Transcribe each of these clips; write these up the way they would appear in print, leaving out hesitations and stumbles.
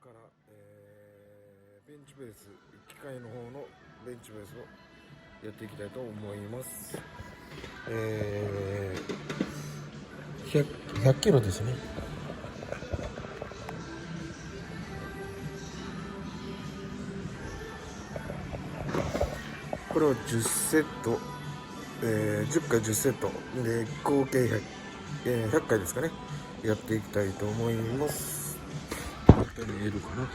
から、ベンチプレス、機械の方のベンチプレスをやっていきたいと思います。100キロですね。これを10セット、10回10セットで合計100回ですかね、やっていきたいと思います。見えるかな。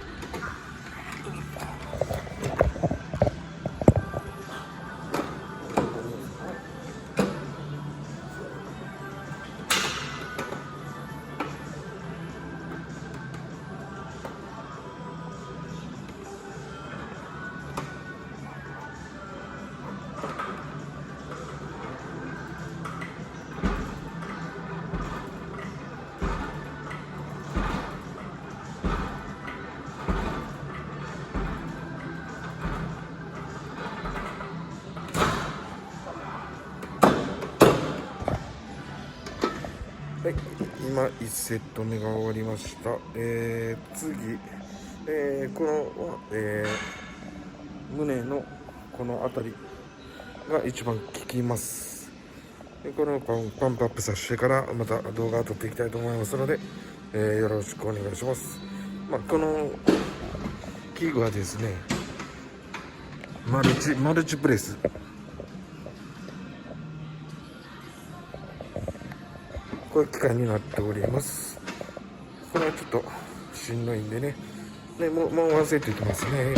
はい、今1セット目が終わりました。次、この、胸のこの辺りが一番効きます。でこれをパンプアップさせてからまた動画を撮っていきたいと思いますので、よろしくお願いします。この器具はですね、マルチプレス、こういう機械になっております。これはちょっとしんどいんでね。もうワンセットいきますね。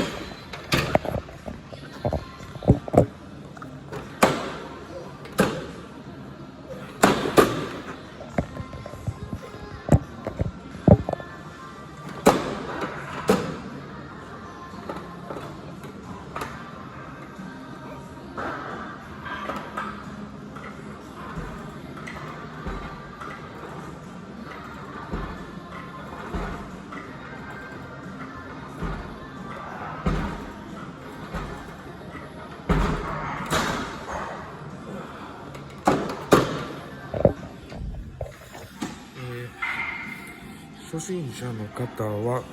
初心者の方は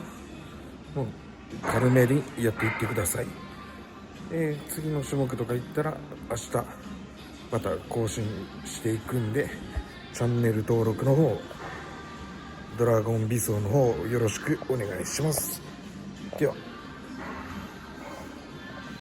もう軽めにやっていってください。次の種目とか行ったら明日また更新していくんで、チャンネル登録の方、ドラゴンビソの方よろしくお願いします。では。